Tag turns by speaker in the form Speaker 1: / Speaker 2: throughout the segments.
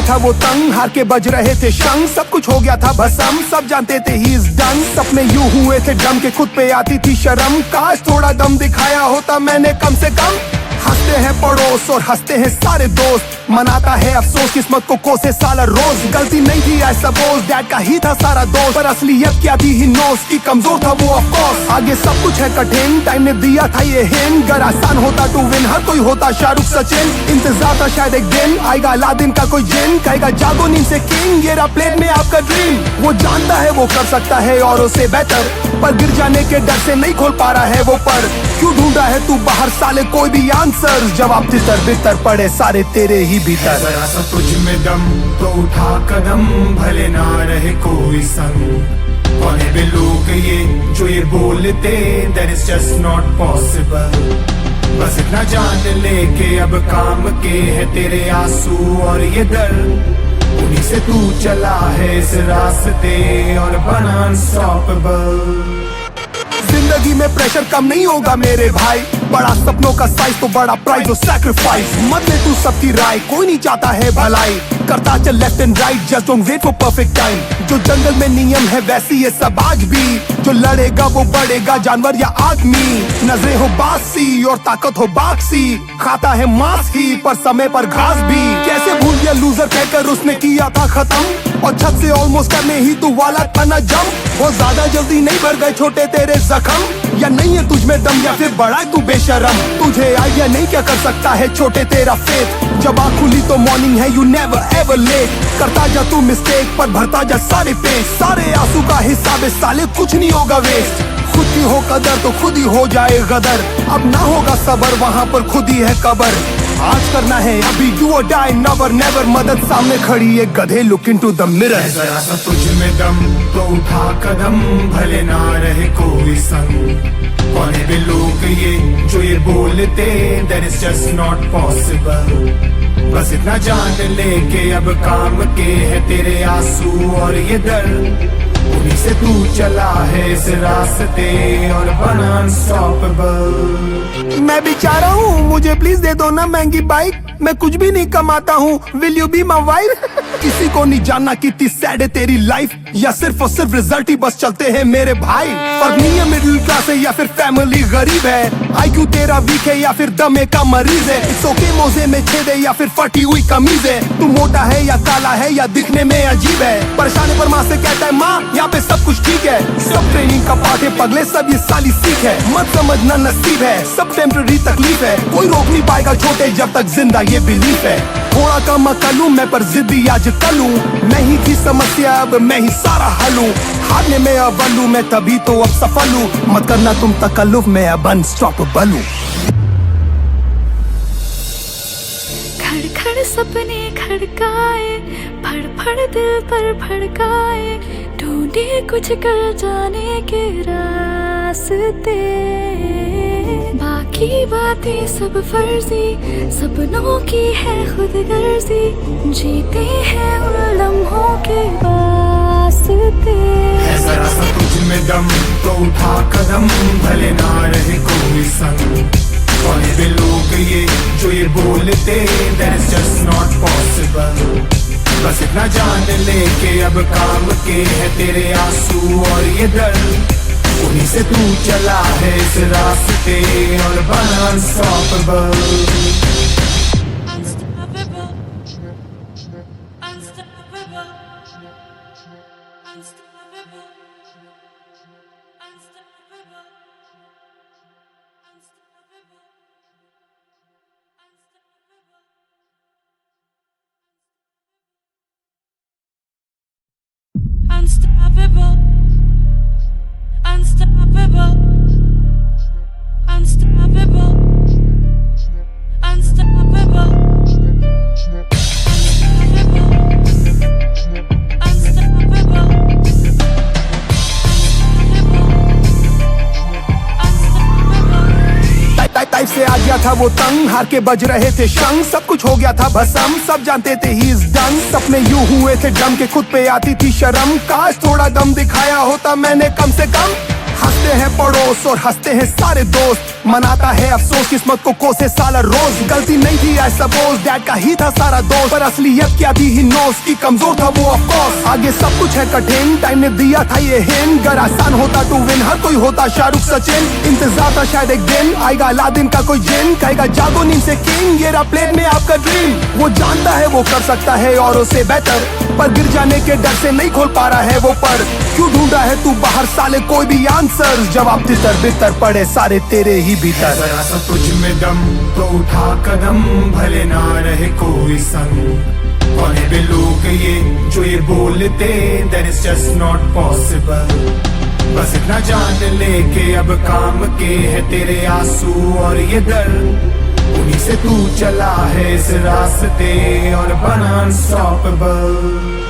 Speaker 1: था वो तंग, हार के बज रहे थे शंख, सब कुछ हो गया था भस्म, सब जानते थे ही इज डन। सपने यूं हुए थे डम के खुद पे आती थी शर्म, काश थोड़ा दम दिखाया होता मैंने कम से कम। हंसते हैं पड़ोस और हंसते हैं सारे दोस्त, मनाता है अफसोस किस्मत को कोसे साला रोज। गलती नहीं थी आई सपोज, डैड का ही था सारा दोस्त, पर असलियत क्या थी ही नोस की कमजोर था वो ऑफ कोर्स। आगे सब कुछ है कठिन, टाइम ने दिया था ये हिंट, अगर आसान होता टू विन हर कोई होता शाहरुख सचिन। इंतजार था शायद एक दिन आएगा अलादीन का कोई जिन, कहेगा जागो नींद से किंग, ये रहा प्लेट में आपका ड्रीम। वो जानता है वो कर सकता है औरों से बेहतर, पर गिर जाने के डर से नहीं खोल पा रहा है वो पर। क्यों ढूंढ रहा है तू बाहर साले कोई भी आंसर, जवाब तितर बितर पड़े सारे तेरे ही भीतर।
Speaker 2: जरा सा तुझ में दम तो उठा कदम, भले ना रहे कोई संग। कौन है वे लोग ये जो ये बोलते, that is just not possible। बस इतना जान ले के अब काम के है तेरे आंसू और ये दर्द, उन्हीं से तू चला है इस रास्ते और बना अनस्टॉपेबल।
Speaker 1: जिंदगी में प्रेशर कम नहीं होगा मेरे भाई, बड़ा सपनों का साइज तो बड़ा प्राइस और सैक्रिफाइस। मत ले तू सबकी राय, कोई नहीं चाहता है भलाई, करता चल left and right, just don't wait for perfect time. जो जंगल में नियम है वैसी ये सब आज भी, जो लड़ेगा वो बढ़ेगा जानवर या आदमी। नजरें हो बासी और ताकत हो बाक्सी, खाता है मांस ही पर समय पर घास भी। कैसे भूल गया लूजर कहकर उसने किया था खत्म, और छत से ऑलमोस्ट करने ही तू वाला था ना जम। वो ज्यादा जल्दी नहीं भर गए छोटे तेरे जख्म, या नहीं है तुझ में दम या फिर बड़ा है तू बेशरम। तुझे आइडिया नहीं क्या कर सकता है छोटे तेरा फेथ, जब आँख खुली तो मॉर्निंग है यू नेवर एवर लेट। करता जा तू मिस्टेक पर भरता जा सारे पेज, सारे आंसू का हिसाब है साले कुछ नहीं होगा वेस्ट। खुद की हो कदर तो खुद ही हो जाए गदर, अब ना होगा सबर वहाँ पर खुद ही है कबर। आज करना है अभी डू और डाई नेवर नेवर, मदद सामने खड़ी है गधे लुक इनटू द मिरर।
Speaker 2: जरा सा तुझ में दम तो उठा कदम, भले ना रहे कोई संग। कौन है वे लोग ये जो ये बोलते, that is just not possible। बस इतना जान ले के अब काम के है तेरे आंसू और ये दर्द, उन्हीं से तू चला है इस रास्ते और बना अनस्टॉपेबल।
Speaker 1: मैं बेचारा हूँ, मुझे प्लीज दे दो ना महंगी बाइक, मैं कुछ भी नहीं कमाता हूँ, will you be my wife. किसी को नहीं जानना कितनी सैड है तेरी लाइफ, या सिर्फ और सिर्फ रिजल्ट ही बस चलते हैं मेरे भाई। फर्क नहीं है मिडिल क्लास है या फिर फैमिली गरीब है, IQ तेरा वीक है या फिर दमे का मरीज है। इट्स ओके मोजे में छेद है या फिर फटी हुई कमीज है, तू मोटा है या काला है या दिखने में अजीब है। परेशानी पर माँ से कहता है माँ यहाँ पे सब कुछ ठीक है, सब ट्रेनिंग का पार्ट है पगले, सब ये साली सीख है। मत समझना नसीब है, सब टेम्पररी तकलीफ है, कोई रोक नहीं पाएगा छोटे जब तक जिंदा ये बिलीफ है। थोड़ा कम अकलूं मैं पर जिद्दी आज कलूं, मैं ही थी समस्या अब मैं ही सारा हल हूं। हारने में अव्वल हूं मैं तभी तो अब सफल हूं, मत करना तुम तकल्लुफ मैं अब अनस्टॉपेबल हूं।
Speaker 3: खड़ खड़ सपने खड़काए, फड़ फड़ दिल पर भड़काए, ढूंढे कुछ कर जाने के रास्ते। बाकी बातें सब फर्जी, सपनों की है खुद गर्जी, जीते हैं उन लम्हों के वास्ते।
Speaker 2: जरा सा तुझ में दम तो उठा कदम, भले ना रहे कोई संग। कौन है वे लोग ये जो ये बोलते, that is just not possible। बस इतना जान ले के अब काम के है तेरे आंसू और ये दर्द, उन्हीं से तू चला है इस रास्ते और बना unstoppable.
Speaker 3: Unstoppable, unstoppable, unstoppable, unstoppable,
Speaker 1: type से आ गया था वो तंग, हार के बज रहे थे शंख, सब कुछ हो गया था भस्म, सब जानते थे ही इज डन। सपने यूं हुए थे डम के खुद पे आती थी शर्म, काश थोड़ा दम दिखाया होता मैंने कम से कम। हंसते हैं पड़ोस अफसोस और हंसते हैं सारे दोस्त। मनाता है अफसोस किस्मत को कोसे साला रोज। गलती नहीं थी आई सपोज, डैड का ही था सारा दोस्त, पर असलियत क्या थी ही नोस की कमजोर था वो ऑफ कोर्स। आगे सब कुछ है कठिन, टाइम ने दिया था ये हिंट, अगर आसान होता टू विन हर कोई होता शाहरुख सचिन। इंतजार था शायद एक दिन आएगा अलादीन का कोई जिन, कहेगा जागो नींद से किंग, ये रहा प्लेट में आपका ड्रीम। वो जानता है वो कर सकता है औरों से बेहतर, पर गिर जाने के डर से नहीं खोल पा रहा है वो पर। क्यों ढूंढ रहा है तू बाहर साले कोई भी आंसर, जवाब तितर बितर पड़े सारे तेरे ही भीतर।
Speaker 2: जरा सा तुझ में दम तो उठा कदम, भले ना रहे कोई संग। कौन है वे लोग ये जो ये बोलते, that is just not possible। बस इतना जान ले के अब काम के है तेरे आंसू और ये दर्द, उन्हीं से तू चला है इस रास्ते और बना अनस्टॉपेबल।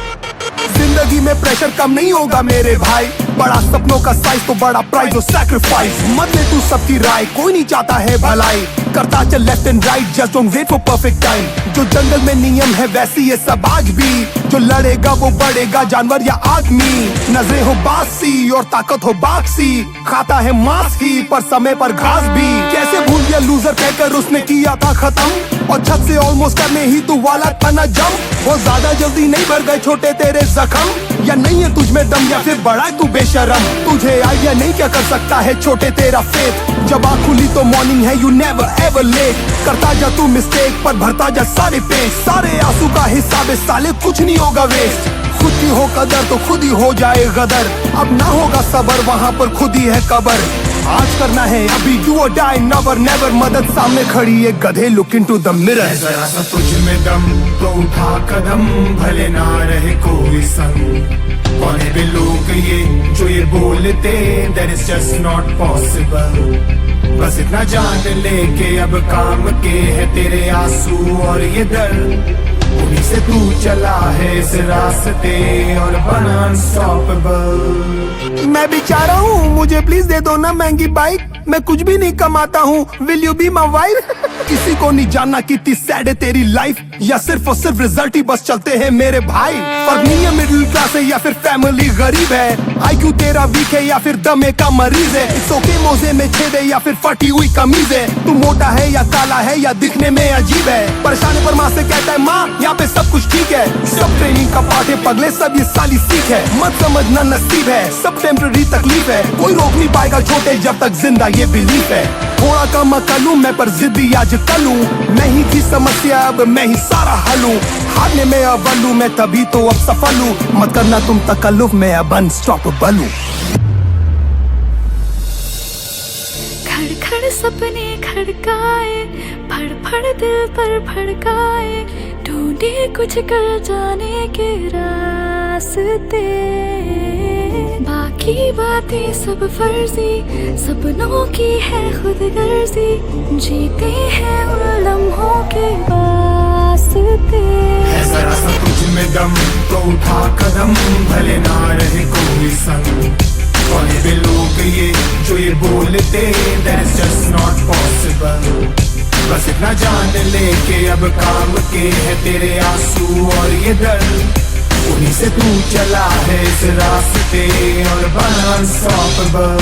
Speaker 1: जिंदगी में प्रेशर कम नहीं होगा मेरे भाई, बड़ा सपनों का साइज तो बड़ा प्राइज और सैक्रिफाइस। मत ले तू सबकी राय, कोई नहीं चाहता है भलाई, करता चल left and right, just don't wait for perfect time. जो जंगल में नियम है वैसे ये सब आज भी, जो लड़ेगा वो बढ़ेगा जानवर या आदमी। नजरें हो बासी और ताकत हो बाक्सी, खाता है मांस ही पर समय पर घास भी। कैसे भूल गया लूजर कहकर उसने किया था खत्म, और छत से ऑलमोस्ट करने ही तू वाला था ना जम। वो ज्यादा जल्दी नहीं भर गए छोटे तेरे जख्म, या नहीं है तुझ में दम या फिर बड़ा तू बेशरम। तुझे आइडिया नहीं क्या कर सकता है छोटे तेरा फेथ, जब आँख खुली तो मॉर्निंग है यू नेवर एवर लेट। करता जा तू मिस्टेक पर भरता जा सारे पेज, सारे आंसू का हिसाब है साले कुछ नहीं होगा वेस्ट। खुद की हो कदर तो खुद ही हो जाए गदर, अब ना होगा सबर वहाँ पर खुद ही है कबर। आज करना है अभी डू और डाई नेवर नेवर, मदद सामने खड़ी है गधे लुक इनटू द मिरर।
Speaker 2: जरा सा तुझ में दम तो उठा कदम, भले ना रहे कोई संग। कौन है वे लोग ये जो ये बोलते, that is just not possible। बस इतना जान ले के अब काम के है तेरे आंसू और ये दर्द, उन्हीं से तू चला है इस रास्ते और बना अनस्टॉपेबल।
Speaker 1: मैं बेचारा हूँ मुझे प्लीज दे दो ना महंगी बाइक, मैं कुछ भी नहीं कमाता हूँ will you be my wife. किसी को नहीं जानना कितनी सैड है तेरी लाइफ, या सिर्फ और सिर्फ रिजल्ट ही बस चलते हैं मेरे भाई। फर्क नहीं है मिडिल क्लास है या फिर फैमिली गरीब है, आईक्यू तेरा वीक है या फिर दमे का मरीज है। इट्स ओके मोजे में छेद है या फिर फटी हुई कमीज है, तू मोटा है या काला है या दिखने में अजीब है। परेशान पर माँ से कहता है माँ यहाँ पे सब कुछ ठीक है, सब ट्रेनिंग का पार्ट है पगले सब ये साली सीख है। मत समझना नसीब है सब टेम्पररी तकलीफ है, कोई रोक नहीं पाएगा छोटे जब तक जिंदा ये बिलीफ है। थोड़ा कम अकल हूँ मैं पर जिद्दी आज कल हूँ, नहीं थी समस्या अब मैं ही सारा हल हूँ। हारने में अव्वल हूँ मैं तभी तो अब सफल हूँ, मत करना तुम तकल्लुफ मैं अब अनस्टॉपेबल हूँ।
Speaker 3: खड़ खड़ सपने खड़काए, फड़ फड़ दिल पर भड़काए, ढूंढे कुछ कर जाने के रास्ते। बाकी बातें सब फर्जी, सपनों की है खुद गर्जी, जीते हैं उन लम्हों के वास्ते।
Speaker 2: जरा सा तुझ में दम तो उठा कदम, भले ना रहे कोई संग। कौन है वे लोग ये जो ये बोलते, that is just not possible। बस इतना जान ले के अब काम के है तेरे आंसू और ये दर्द, उन्हीं से तू चला है इस रास्ते और बना unstoppable.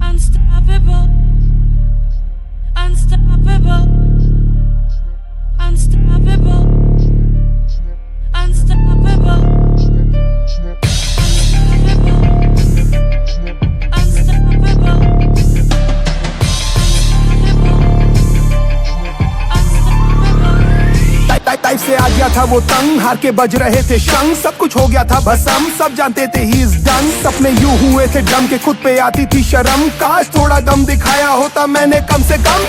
Speaker 4: Unstoppable, unstoppable, unstoppable, unstoppable, unstoppable,
Speaker 1: type से आ गया था वो तंग, हार के बज रहे थे शंग, सब कुछ हो गया था भसम, सब जानते थे ही इज डन। सपने यूं हुए थे डम के खुद पे आती थी शर्म, काश थोड़ा दम दिखाया होता मैंने कम से कम।